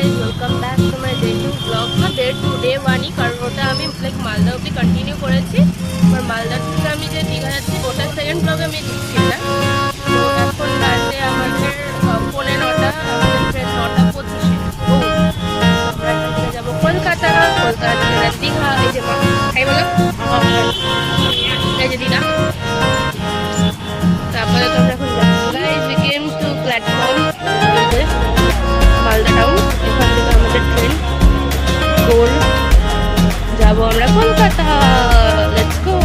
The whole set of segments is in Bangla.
Guys, welcome back to my day 2 blog. না ডে 2, ডে 1ই, কারণ ওটা আমি লাইক মালদা অব্দি কন্টিনিউ করেছি। আর মালদার থেকে আমি যে দীঘা যাচ্ছি ওটা সেকেন্ড ব্লগ আমি দিচ্ছি না। তো এখন বাজে আমাদের 9:45, আমাদের ট্রেন 9:25। তো আমরা এখান থেকে যাবো কলকাতা, কলকাতা থেকে দীঘা। এই যে মা, এই বলো, এই যে দীঘা। তারপরে তো আমরা এখন যাচ্ছি guys, we came to platform Malda town. এখান থেকে আমাদের ট্রেন গোল, যাবো আমরা কলকাতা। Let's go.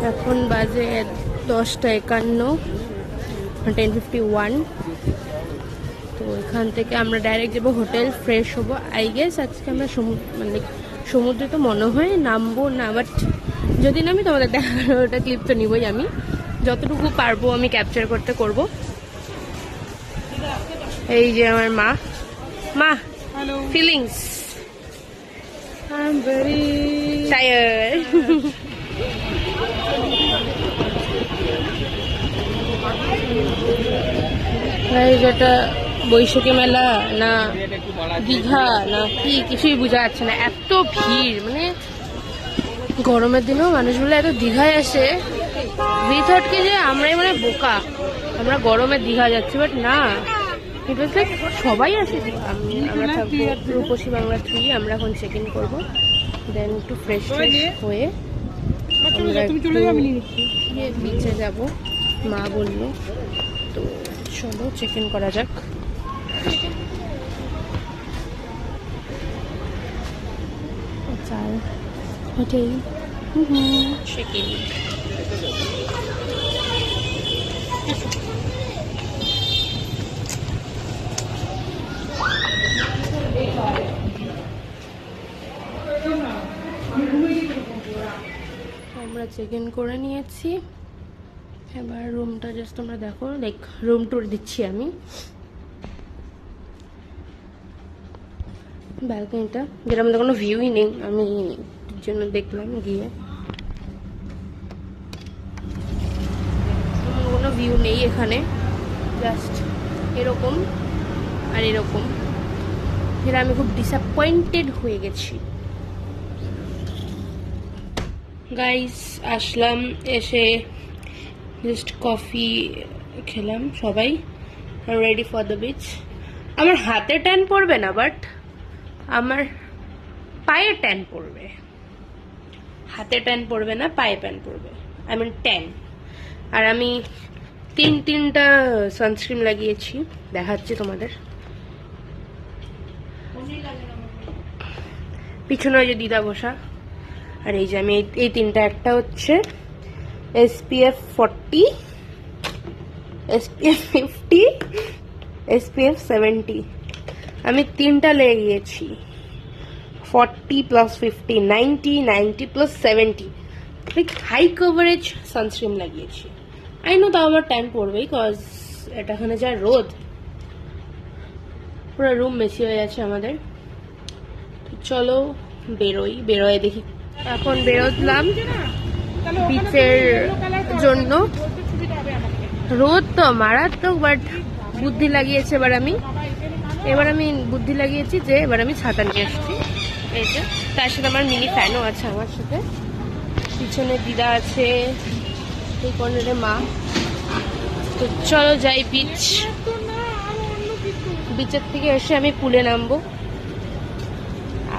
তখন বাজে 10:51, 10:51। তো এখান থেকে আমরা ডাইরেক্ট যাবো হোটেল, ফ্রেশ হবো। আই গেস আজকে আমরা মানে সমুদ্রে তো মনে হয় নামবো না, বাট যদি নামি তোমাদের দেখার ওটা ক্লিপ তো নিবই। আমি যতটুকু পারবো আমি ক্যাপচার করব। এই যে আমার মা, feelings? I am very tired. এটা বৈশাখী মেলা না দীঘা না কি কিছুই বোঝা যাচ্ছে না, এত ভিড়। মানে গরমের দিনেও মানুষগুলো এত দীঘায় আসে। উই থট কি যে আমরাই মানে বোকা, আমরা গরমে দীঘা যাচ্ছি, বাট না, ইট ওয়াজ লাইক সবাই আসে। আমরা থাকবো রূপসী বাংলা 3। আমরা এখন চেক ইন করবো, দেন একটু ফ্রেশ হয়ে বিচে যাব, মা বললো। তো চলো চেক ইন করা যাক। Hotel check in. আমরা চেক ইন করে নিয়েছি। এবার রুমটা জাস্ট তোমরা দেখো, লাইক রুম ট্যুর দিচ্ছি আমি। ব্যালকনিটা, যেটা আমাদের কোনো ভিউই নেই, আমি জন্য দেখলাম গিয়ে, কোনো ভিউ নেই এখানে, জাস্ট এরকম আর এরকম। যেটা আমি খুব ডিসঅ্যাপয়েন্টেড হয়ে গেছি। গাইস আসলাম, এসে জাস্ট কফি খেলাম সবাই, রেডি ফর দ্য বিচ। আমার হাতে ট্যান পড়বে না, বাট আমার পায়ে ট্যান পড়বে। হাতে ট্যান পড়বে না, পায়ে ট্যান পড়বে, আই মিন ট্যান। আর আমি তিনটা সানস্ক্রিন লাগিয়েছি, দেখাচ্ছি তোমাদের। পিছনে ওই যে দিদা বসা, আর এই যে আমি এই তিনটা, একটা হচ্ছে SPF 40, SPF 50, SPF 70 আমি 3টা লেগে গিয়েছি 40 + 50 90 90 + 70 লাইক হাই কভারেজ সানস্ক্রিন লাগিয়েছি আই নো তাও আমার টাইম পড়বেই কজ এটা এখানে যা রোদ পুরো রুম মেসি হয়ে যাচ্ছে আমাদের চলো বেরোয় দেখি এখন বেরোলাম বিচের জন্য রোদ তো মারাত্মক বাট বুদ্ধি লাগিয়েছে এবার আমি বুদ্ধি লাগিয়েছি যে এবার আমি ছাতা নিয়ে আসছি এই যে তার সাথে আমার মিনি ফ্যানও আছে আমার সাথে পিছনে দিদা আছে এই কর্নারে মা তো চলো যাই বিচের থেকে এসে আমি পুলে নামবো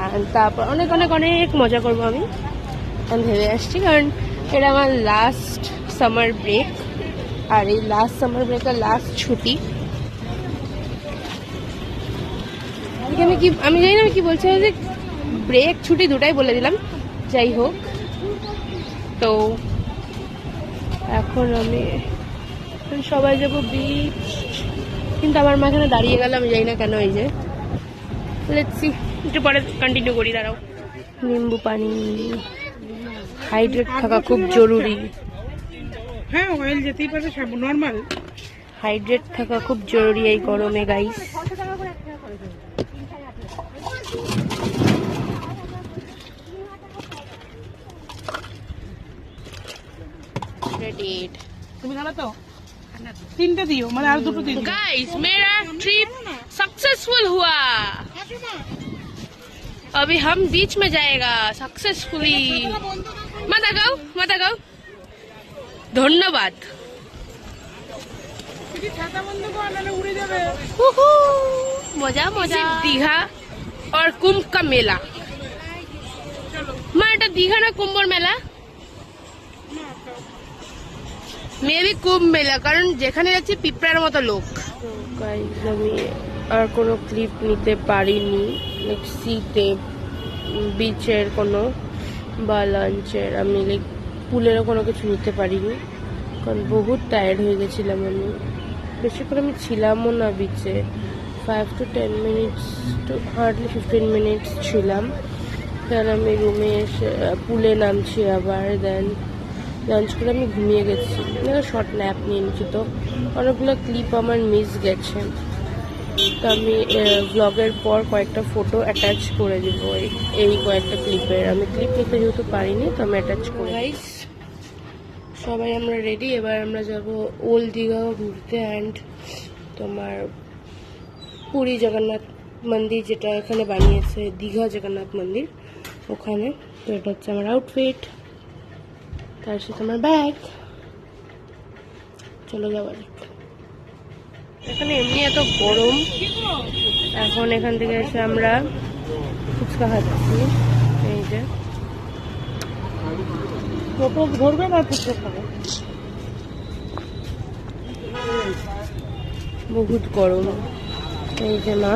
আর তারপর অনেক অনেক অনেক মজা করবো আমি ভেবে আসছি কারণ এটা আমার লাস্ট সামার ব্রেক আর এই লাস্ট সামার ব্রেকের লাস্ট ছুটি আমি জানি না আমি কি বলছি যে ব্রেক ছুটি দুটাই বলে দিলাম যাই হোক তো এখন সবাই যাবো বিচ কিন্তু আমার মা এখানে দাঁড়িয়ে গেল আমি জানি না কেন এই যে লেটস সি একটু পরে কন্টিনিউ করি দাঁড়াও নিম্বু পানি হাইড্রেট থাকা খুব জরুরি হ্যাঁ অয়েল যেতেই পারে নর্মাল হাইড্রেট থাকা খুব জরুরি এই গরমে গাইস তুমি খানা তো 3টা দিও মানে আর 2টো দিও गाइस मेरा ट्रिप सक्सेसफुल हुआ अभी हम बीच में जाएगा सक्सेसफुली मत आगाओ धन्यवाद ছাতা বন্ধ কর নালে উড়ে যাবে मजा दीघा और कुंभ का मेला माँ এটা दीघा ना कुंभर मेला মেবি কুম্ভ মেলা কারণ যেখানে যাচ্ছি পিঁপড়ার মতো লোক আমি আর কোনো ক্লিপ নিতে পারিনি লাইক সিতে বিচের কোনো বা লাঞ্চের আমি লাইক পুলেরও কোনো কিছু নিতে পারিনি কারণ বহুত টায়ার্ড হয়ে গেছিলাম আমি বেশিক্ষণ আমি ছিলামও না বিচে 5 to 10 minutes to hardly 15 minutes ছিলাম দেন আমি রুমে এসে পুলে নামছি আবার দেন লাঞ্চ করে আমি ঘুমিয়ে গেছি শর্ট ন্যাপ নিয়ে নিচ্ছি তো অনেকগুলো ক্লিপ আমার মিস গেছে তো আমি ব্লগের পর কয়েকটা ফটো অ্যাটাচ করে দিব এই কয়েকটা ক্লিপের আমি ক্লিপ নিতে যেহেতু পারিনি তো আমি অ্যাটাচ করে গাইস সবাই আমরা রেডি এবার আমরা যাব ওল্ড দীঘা ঘুরতে অ্যান্ড তোমার পুরী জগন্নাথ মন্দির যেটা এখানে বানিয়েছে দীঘা জগন্নাথ মন্দির ওখানে তো এটা হচ্ছে আমার আউটফিট তার সাথে আমার ব্যাগ চলো যাওয়া যাক এখানে এমনি এত গরম এখন এখান থেকে এসে আমরা ফুচকা খাচ্ছি এই যে টোটো ধরবে না ফুচকা খাবে বহুত গরম এই যে মা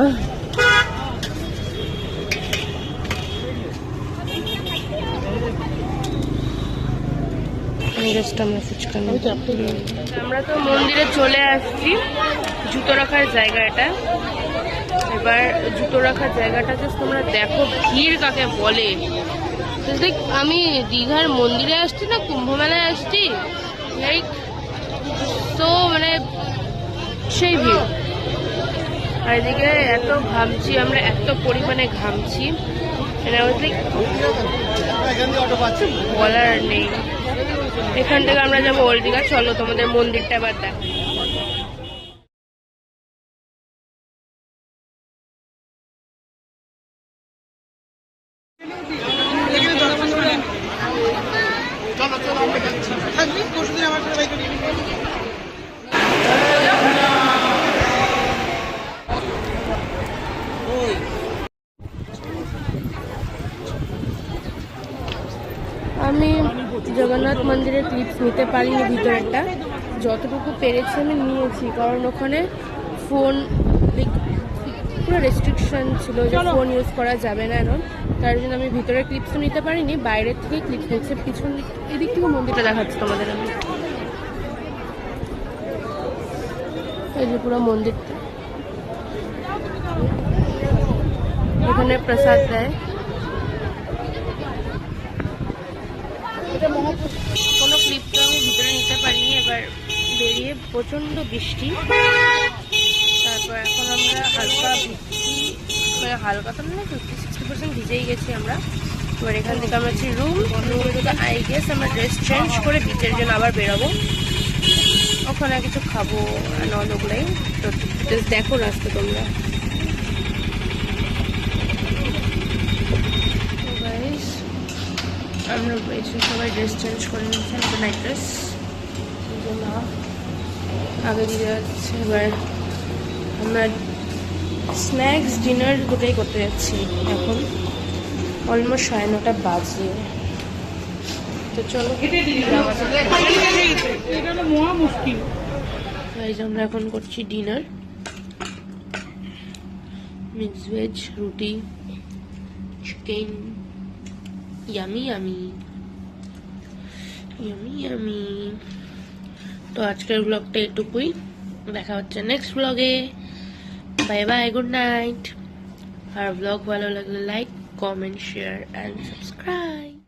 আমরা তো মন্দিরে চলে আসছি জুতো রাখার জায়গা এটা এবার জুতো রাখার জায়গাটা জাস্ট তোমরা দেখো ভিড় কাকে বলে আমি দীঘার মন্দিরে আসছি না কুম্ভ মেলায় আসছি লাইক তো মানে সেই ভিড় আর এদিকে এত ঘামছি আমরা এত পরিমাণে ঘামছি বলার নেই এখান থেকে আমরা যাবো ওল্ড দীঘা চলো তোমাদের মন্দিরটা এবার দেখ আমি জগন্নাথ মন্দিরের ক্লিপস নিতে পারিনি ভিতরেরটা যতটুকু পেরেছি আমি নিয়েছি কারণ ওখানে ফোন পুরো রেস্ট্রিকশন ছিল যে ফোন ইউজ করা যাবে না এখন তার জন্য আমি ভিতরের ক্লিপসও নিতে পারিনি বাইরের থেকে ক্লিপস নিচ্ছে পিছন এদিক থেকে মন্দিরটা দেখাচ্ছি তোমাদের আমি এই যে পুরো মন্দিরটা এখানে প্রসাদ দেয়। কোনো ক্লিপ তো আমি ভিতরে নিতে পারিনি, এবার বেরিয়ে প্রচন্ড বৃষ্টি। তারপর এখন আমরা হালকা ভিজছি, মানে হালকা তো না, 50-60% ভিজেই গেছি আমরা। এবার এখান থেকে আমরা হচ্ছে রুম থেকে আই গেস আমরা ড্রেস চেঞ্জ করে বিচের জন্য আবার বেরোবো। ওখানে কিছু খাবো নন, ওগুলাই তো just দেখো রাস্তা তোমরা। তো guys, আমরা এসে সবাই ড্রেস চেঞ্জ করে নিচ্ছি, আমাদের নাইট ড্রেস না আগে দিয়ে যাচ্ছে। এবার আমরা স্ন্যাক্স ডিনার দুটোই করতে যাচ্ছি। এখন অলমোস্ট 9:30 বাজে, তো চলো এটা হলো মহা মুশকিল। গাইজ আমরা এখন করছি ডিনার, মিক্স ভেজ, রুটি, chicken, yummy yummy yummy yummy. তো আজকের ব্লগটা এটুকুই, দেখা হচ্ছে নেক্সট ব্লগে। Bye bye, good night. আর ব্লগ ভালো লাগলে like, comment, share and subscribe.